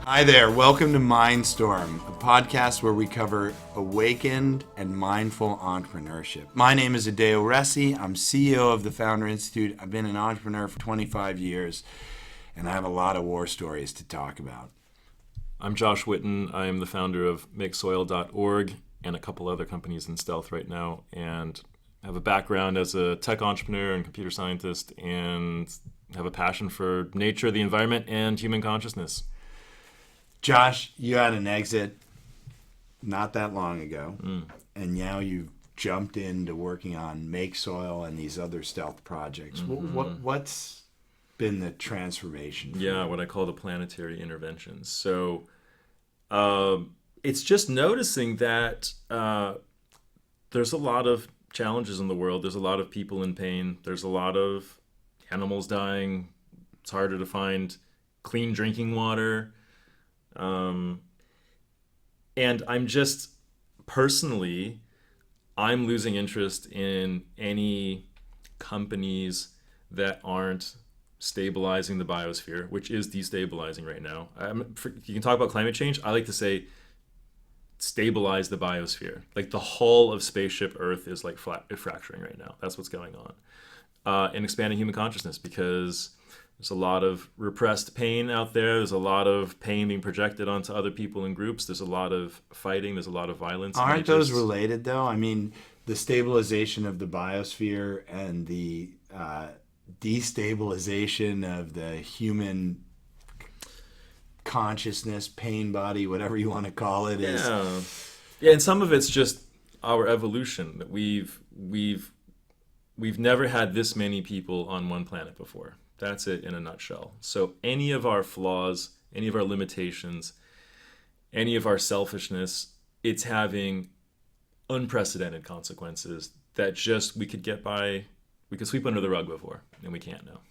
Hi there, welcome to Mindstorm, a podcast where we cover awakened and mindful entrepreneurship. My name is Adeo Ressi. I'm CEO of the Founder Institute. I've been an entrepreneur for 25 years, and I have a lot of war stories to talk about. I'm Josh Whiton. I am the founder of MakeSoil.org and a couple other companies in stealth right now, and have a background as a tech entrepreneur and computer scientist, and have a passion for nature, the environment, and human consciousness. Josh, you had an exit not that long ago, and now you've jumped into working on MakeSoil and these other stealth projects. What's been the transformation? Yeah, what I call the planetary interventions. So it's just noticing that there's a lot of challenges in the world. There's a lot of people in pain. There's a lot of animals dying. It's harder to find clean drinking water. And I'm just personally, I'm losing interest in any companies that aren't stabilizing the biosphere, which is destabilizing right now. You can talk about climate change. I like to say stabilize the biosphere. Like the hull of spaceship Earth is like fracturing right now. That's what's going on. And expanding human consciousness, because there's a lot of repressed pain out there. There's a lot of pain being projected onto other people and groups. There's a lot of fighting. There's a lot of violence. Aren't those related, though? I mean, the stabilization of the biosphere and the destabilization of the human consciousness, pain body, whatever you want to call it, is. Yeah, and some of it's just our evolution. That we've never had this many people on one planet before. That's it in a nutshell. So any of our flaws, any of our limitations, any of our selfishness, it's having unprecedented consequences that just we could sweep under the rug before, and we can't now.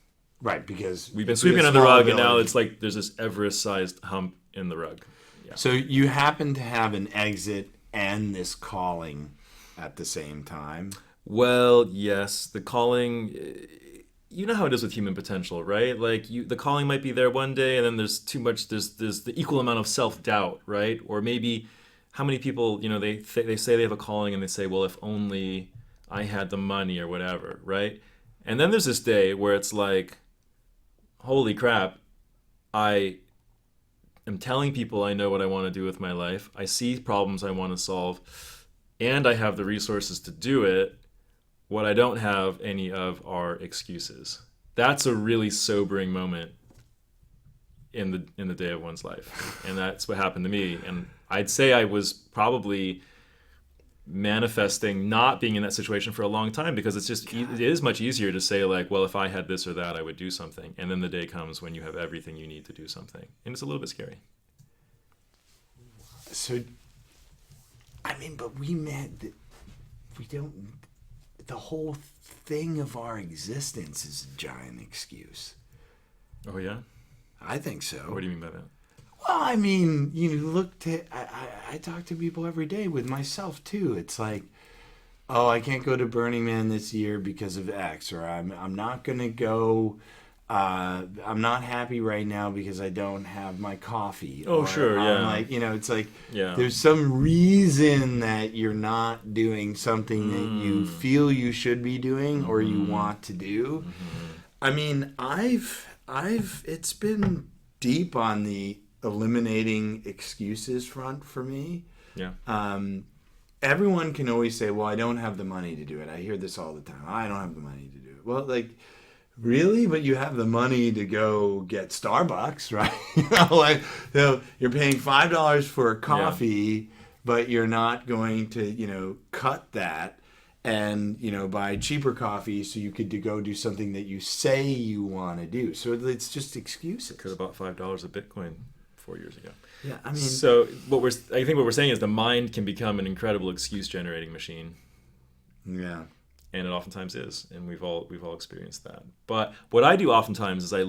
Right, because we've been sweeping under the rug, and now it's like there's this Everest-sized hump in the rug. Yeah. So you happen to have an exit and this calling at the same time? Well, yes. The calling, you know how it is with human potential, right? Like the calling might be there one day, and then there's too much. There's the equal amount of self-doubt, right? Or maybe how many people, they say they have a calling, and they say, well, if only I had the money or whatever, right? And then there's this day where it's like, holy crap, I am telling people I know what I want to do with my life. I see problems I want to solve, and I have the resources to do it. What I don't have any of are excuses. That's a really sobering moment in the day of one's life. And that's what happened to me. And I'd say I was probably manifesting not being in that situation for a long time, because it is much easier to say, like, well, if I had this or that, I would do something. And then the day comes when you have everything you need to do something. And it's a little bit scary. So, I mean, but we don't... The whole thing of our existence is a giant excuse. Oh, yeah? I think so. What do you mean by that? Well, I mean, I talk to people every day, with myself too. It's like, oh, I can't go to Burning Man this year because of X, or I'm not going to go. I'm not happy right now because I don't have my coffee. Oh, sure, yeah. Like, it's like, there's some reason that you're not doing something that you feel you should be doing or you want to do. I mean, it's been deep on the eliminating excuses front for me. Yeah. Everyone can always say, well, I don't have the money to do it. I hear this all the time. I don't have the money to do it. Well, like, really? But you have the money to go get Starbucks, right? You're paying $5 for a coffee, but you're not going to, cut that and, buy cheaper coffee so you could go do something that you say you want to do. So it's just excuses. Could have bought $5 of Bitcoin 4 years ago. Yeah, I mean. So I think what we're saying is the mind can become an incredible excuse generating machine. Yeah. And it oftentimes is, and we've all experienced that. But what I do oftentimes is I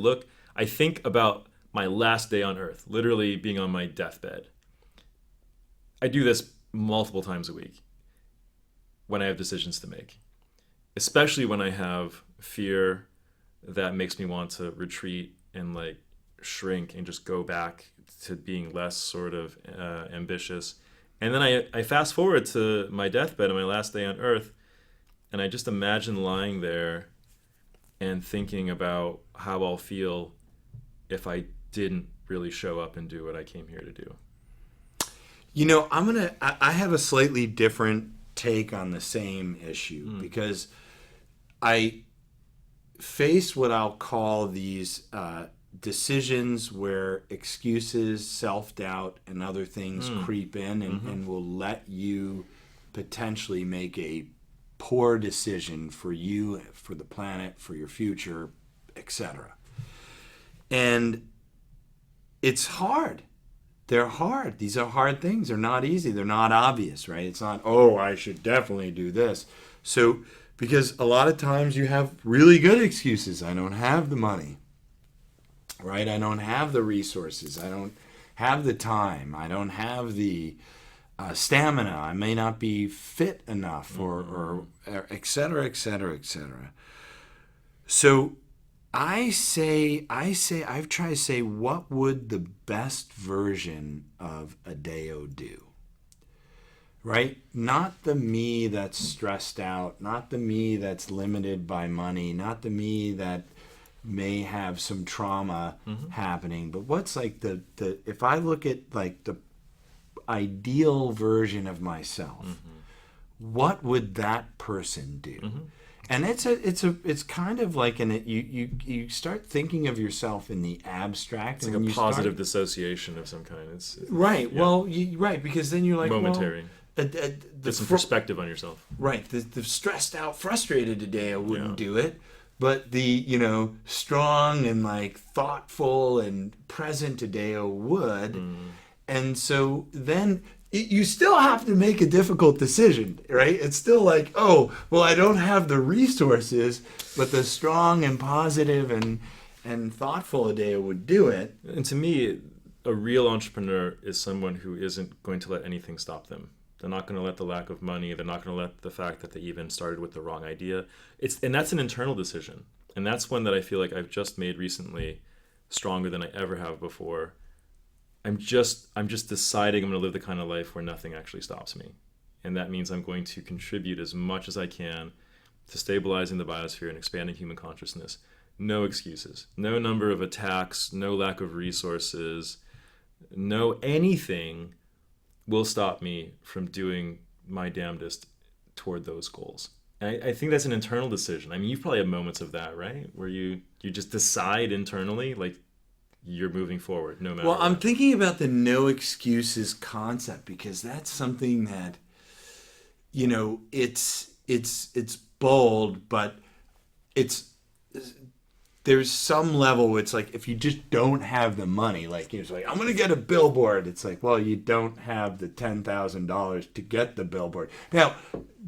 think about my last day on Earth, literally being on my deathbed. I do this multiple times a week when I have decisions to make, especially when I have fear that makes me want to retreat and like shrink and just go back to being less sort of ambitious. And then I fast forward to my deathbed on my last day on earth, and I just imagine lying there and thinking about how I'll feel if I didn't really show up and do what I came here to do. You know, I have a slightly different take on the same issue because I face what I'll call these decisions where excuses, self-doubt, and other things creep in and will let you potentially make a poor decision for you, for the planet, for your future, etc. And it's hard. They're hard. These are hard things. They're not easy. They're not obvious, right? It's not, oh, I should definitely do this. So, because a lot of times you have really good excuses. I don't have the money, right? I don't have the resources. I don't have the time. I don't have the stamina. I may not be fit enough or et cetera, et cetera, et cetera. So I've tried to say, what would the best version of Adeo do? Right? Not the me that's stressed out, not the me that's limited by money, not the me that may have some trauma happening, but what's like the if I look at like the ideal version of myself, what would that person do? And it's kind of like you start thinking of yourself in the abstract. It's like a positive dissociation of some kind. It's right. Yeah. Well, right, because then you're like momentary. Well, Get some perspective on yourself. Right. The stressed out, frustrated Adeo wouldn't do it, but the strong and like thoughtful and present Adeo would. And so then you still have to make a difficult decision, right? It's still like, oh, well, I don't have the resources, but the strong and positive and thoughtful Adeo would do it. And to me, a real entrepreneur is someone who isn't going to let anything stop them. They're not going to let the lack of money. They're not going to let the fact that they even started with the wrong idea. And that's an internal decision. And that's one that I feel like I've just made recently stronger than I ever have before. I'm just deciding I'm going to live the kind of life where nothing actually stops me. And that means I'm going to contribute as much as I can to stabilizing the biosphere and expanding human consciousness. No excuses, no number of attacks, no lack of resources, no anything will stop me from doing my damnedest toward those goals. And I think that's an internal decision. I mean, you've probably had moments of that, right? Where you just decide internally, like, you're moving forward no matter what. I'm thinking about the no excuses concept because that's something that, it's bold, but there's some level where it's like if you just don't have the money, like it's like I'm gonna get a billboard. It's like, well, you don't have the $10,000 to get the billboard. Now,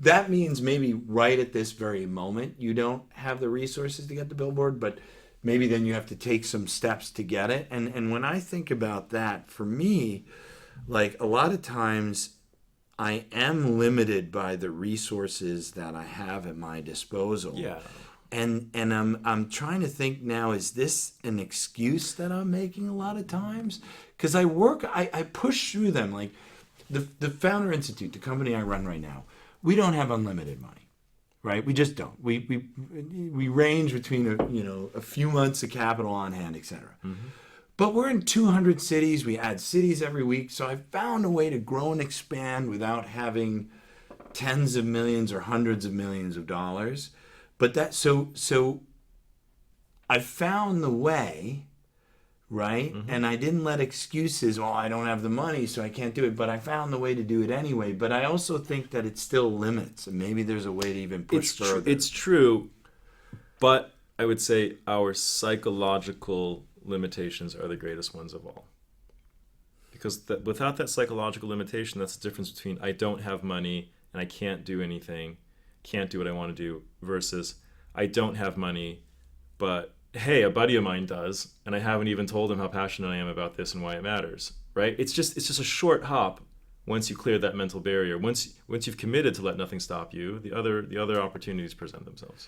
that means maybe right at this very moment you don't have the resources to get the billboard, but maybe then you have to take some steps to get it. And when I think about that, for me, like a lot of times I am limited by the resources that I have at my disposal. Yeah. And I'm trying to think now, is this an excuse that I'm making a lot of times? Because I push through them. Like the Founder Institute, the company I run right now, we don't have unlimited money. Right, we just don't. We range between a few months of capital on hand, etc. But we're in 200 cities. We add cities every week. So I found a way to grow and expand without having tens of millions or hundreds of millions of dollars. But so I found the way, right? And I didn't let excuses, well, I don't have the money, so I can't do it. But I found the way to do it anyway. But I also think that it still limits. And maybe there's a way to even push further. It's true. But I would say our psychological limitations are the greatest ones of all. Because without that psychological limitation, that's the difference between I don't have money and I can't do anything, can't do what I want to do, versus I don't have money, but hey, a buddy of mine does, and I haven't even told him how passionate I am about this and why it matters, right? It's just a short hop once you clear that mental barrier. Once you've committed to let nothing stop you, the other opportunities present themselves.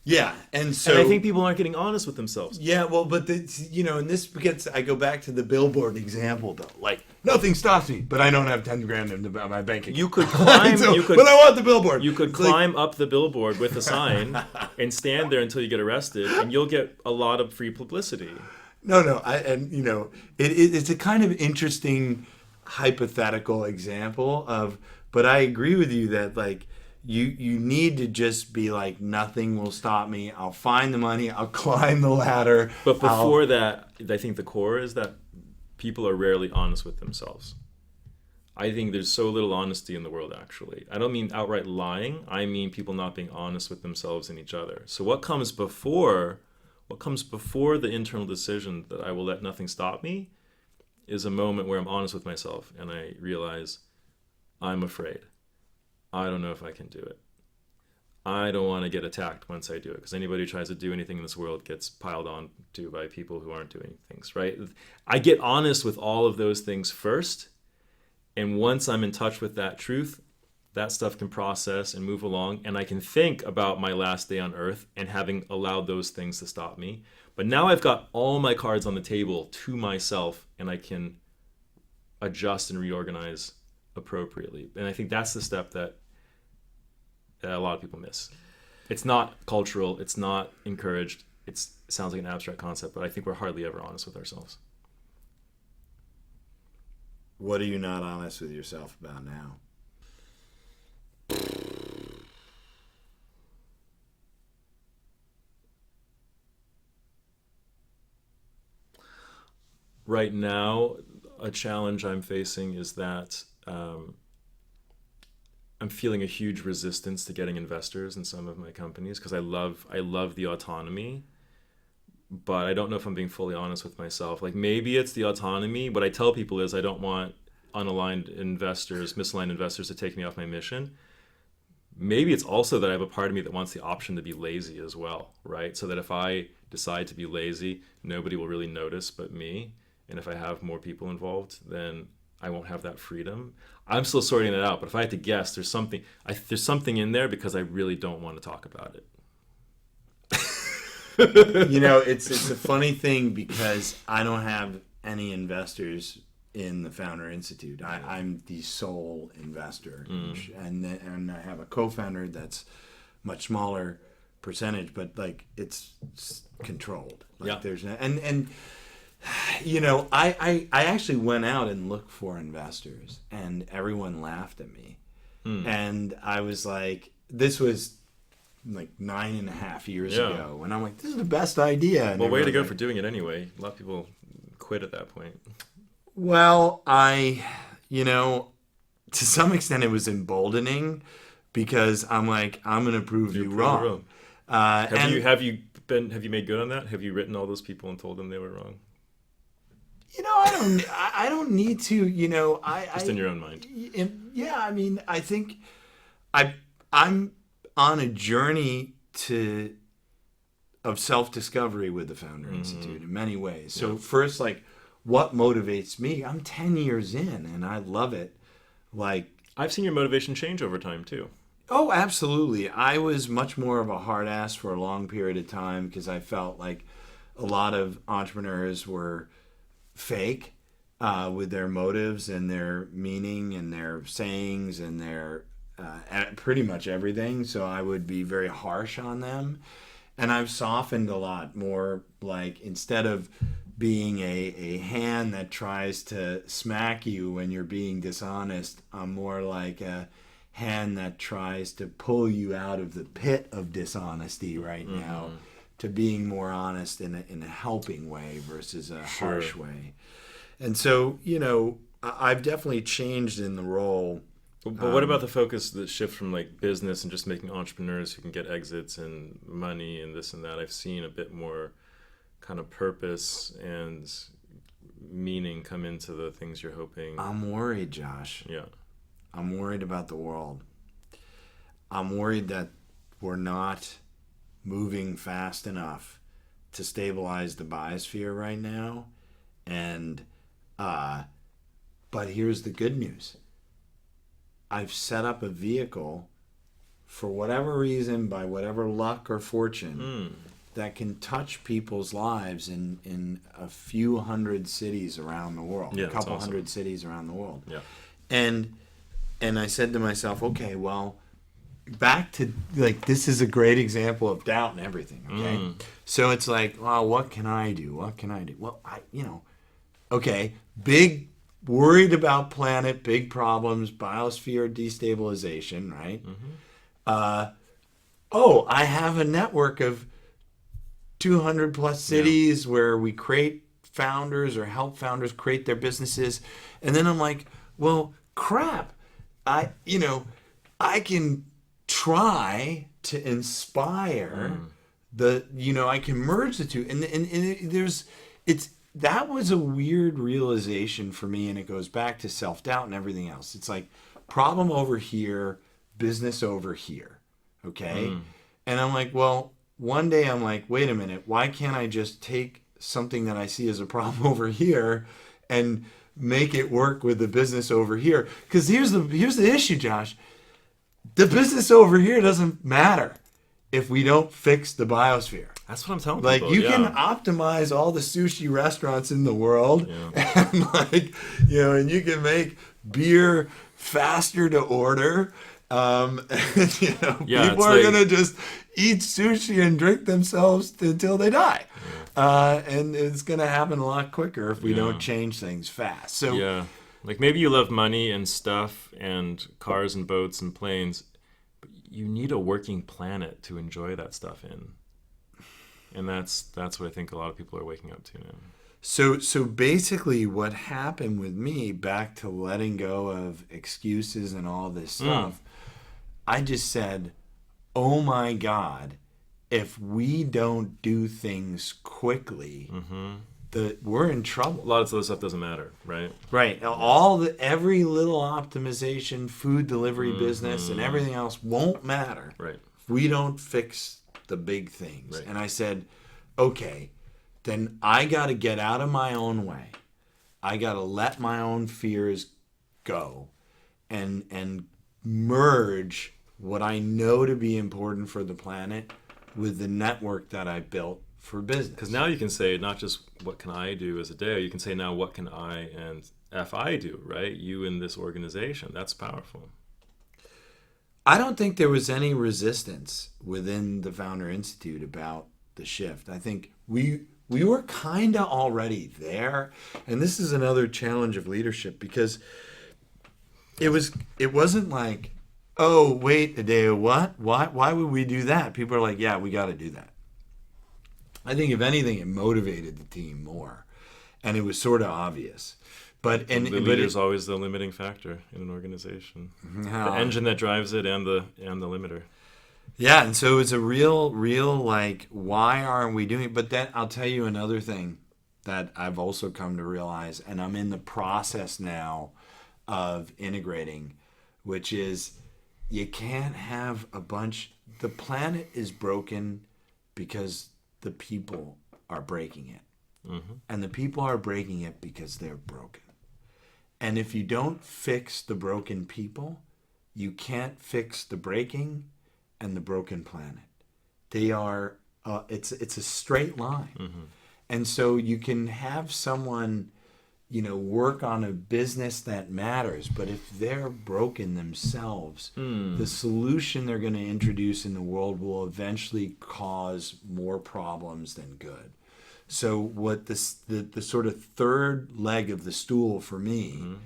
Yeah, and so And I think people aren't getting honest with themselves. yeah, well, but and this gets. I go back to the billboard example though. Like nothing stops me, but I don't have 10 grand in my bank account. You could climb. But I want the billboard. You could It's climb up the billboard with a sign and stand there until you get arrested, and you'll get a lot of free publicity. No. It's a kind of interesting hypothetical example of. But I agree with you that like. You need to just be like, nothing will stop me. I'll find the money. I'll climb the ladder. But before that, I think the core is that people are rarely honest with themselves. I think there's so little honesty in the world, actually. I don't mean outright lying. I mean people not being honest with themselves and each other. So what comes before the internal decision that I will let nothing stop me is a moment where I'm honest with myself and I realize I'm afraid. I don't know if I can do it. I don't want to get attacked once I do it, because anybody who tries to do anything in this world gets piled on to by people who aren't doing things, right? I get honest with all of those things first, and once I'm in touch with that truth, that stuff can process and move along, and I can think about my last day on earth and having allowed those things to stop me. But now I've got all my cards on the table to myself, and I can adjust and reorganize appropriately. And I think that's the step that a lot of people miss. It's not cultural. It's not encouraged. It sounds like an abstract concept, but I think we're hardly ever honest with ourselves. What are you not honest with yourself about now? Right now, a challenge I'm facing is that I'm feeling a huge resistance to getting investors in some of my companies, because I love the autonomy, but I don't know if I'm being fully honest with myself. Like, maybe it's the autonomy. What I tell people is I don't want misaligned investors to take me off my mission. Maybe it's also that I have a part of me that wants the option to be lazy as well, right? So that if I decide to be lazy, nobody will really notice but me. And if I have more people involved, then I won't have that freedom. I'm still sorting that out, but if I had to guess, there's something in there, because I really don't want to talk about it. It's a funny thing, because I don't have any investors in the Founder Institute. I'm the sole investor, and I have a co-founder that's much smaller percentage, but like it's controlled. Like there's and. I actually went out and looked for investors, and everyone laughed at me. And I was like, this was like 9.5 years ago, and I'm like, this is the best idea. And well, way to go for doing it anyway. A lot of people quit at that point. Well, to some extent it was emboldening, because I'm like, I'm going to prove you wrong. Have you made good on that? Have you written all those people and told them they were wrong? I don't need to, Just in your own mind. Yeah, I mean, I think I'm on a journey of self-discovery with the Founder Institute in many ways. So first, like, what motivates me? I'm 10 years in, and I love it. Like, I've seen your motivation change over time too. Oh, absolutely. I was much more of a hard ass for a long period of time, because I felt like a lot of entrepreneurs were fake with their motives and their meaning and their sayings and their pretty much everything. So I would be very harsh on them. And I've softened a lot more, like, instead of being a hand that tries to smack you when you're being dishonest, I'm more like a hand that tries to pull you out of the pit of dishonesty right now, to being more honest in a helping way versus a harsh way. And so, I've definitely changed in the role. But what about the focus, the shift from like business and just making entrepreneurs who can get exits and money and this and that? I've seen a bit more kind of purpose and meaning come into the things you're hoping. I'm worried, Josh. Yeah. I'm worried about the world. I'm worried that we're not moving fast enough to stabilize the biosphere right now. And but here's the good news. I've set up a vehicle for whatever reason, by whatever luck or fortune, that can touch people's lives in a few hundred cities around the world, Yeah, a couple that's awesome. hundred cities around the world. Yeah. And I said to myself, okay, well, back to, like, this is a great example of doubt and everything, okay? So it's like, well, what can I do? What can I do? Well, okay, big, worried about planet, big problems, biosphere destabilization, right? I have a network of 200 plus cities where we create founders or help founders create their businesses. And then I'm like, well, crap. I can try to inspire I can merge the two. That was a weird realization for me. And it goes back to self-doubt and everything else. It's like problem over here, business over here. Okay. And I'm like, well, one day I'm like, wait a minute, why can't I just take something that I see as a problem over here and make it work with the business over here? Because here's the issue, Josh. The business over here doesn't matter if we don't fix the biosphere. That's what I'm telling Like, people. you can optimize all the sushi restaurants in the world, and and you can make beer faster to order. People are gonna just eat sushi and drink themselves until they die, and it's gonna happen a lot quicker if we don't change things fast. So like, maybe you love money and stuff and cars and boats and planes, but you need a working planet to enjoy that stuff in, and that's what I think a lot of people are waking up to now. So basically what happened with me, back to letting go of excuses and all this stuff, I just said, oh my God, if we don't do things quickly, we're in trouble. A lot of this stuff doesn't matter, right? Right. Every little optimization, food delivery business, and everything else won't matter if we don't fix the big things. Right. And I said, okay, then I got to get out of my own way. I got to let my own fears go and merge what I know to be important for the planet with the network that I built for business. Because now you can say not just what can I do as Adeo, you can say now what can I and FI do, right? You in this organization. That's powerful. I don't think there was any resistance within the Founder Institute about the shift. I think we were kind of already there, and this is another challenge of leadership, because it wasn't like, oh, wait, Adeo, what? Why would we do that? People are like, yeah, we got to do that. I think if anything, it motivated the team more, and it was sort of obvious. But the leader's always the limiting factor in an organization. The engine that drives it and the limiter. Yeah, and so it's a real like, why aren't we doing it? But then I'll tell you another thing that I've also come to realize, and I'm in the process now of integrating, which is you can't have the planet is broken because the people are breaking it. And the people are breaking it because they're broken. And if you don't fix the broken people, you can't fix the breaking and the broken planet. They are, it's a straight line. And so you can have someone, work on a business that matters, but if they're broken themselves, the solution they're going to introduce in the world will eventually cause more problems than good. So what the sort of third leg of the stool for me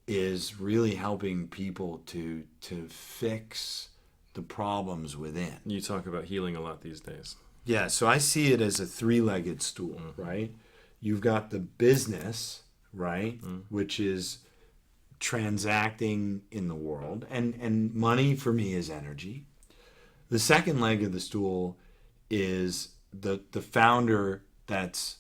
is really helping people to fix the problems within. You talk about healing a lot these days. Yeah, so I see it as a three-legged stool, right? You've got the business, right, which is transacting in the world, and money for me is energy. The second leg of the stool is the founder that's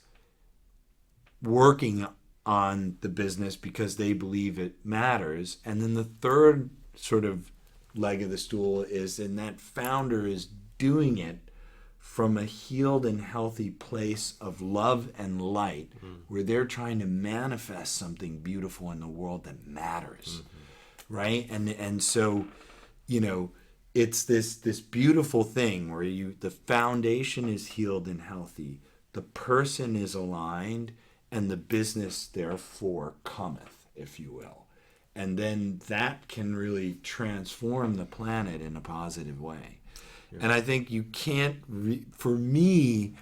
working on the business because they believe it matters. And then the third sort of leg of the stool is, and that founder is doing it from a healed and healthy place of love and light, where they're trying to manifest something beautiful in the world that matters, right? And so, it's this beautiful thing where the foundation is healed and healthy, the person is aligned, and the business therefore cometh, if you will. And then that can really transform the planet in a positive way. Yeah. And I think you can't, for me,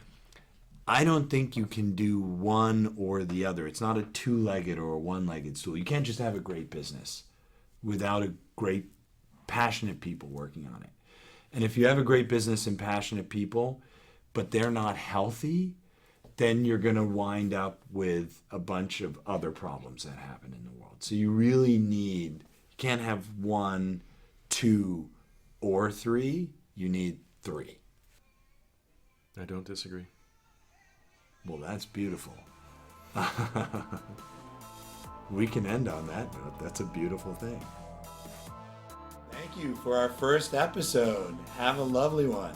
I don't think you can do one or the other. It's not a two-legged or a one-legged stool. You can't just have a great business without a great, passionate people working on it. And if you have a great business and passionate people, but they're not healthy, then you're going to wind up with a bunch of other problems that happen in the world. So you really you can't have one, two, or three. You need three. I don't disagree. Well, that's beautiful. We can end on that note. That's a beautiful thing. Thank you for our first episode. Have a lovely one.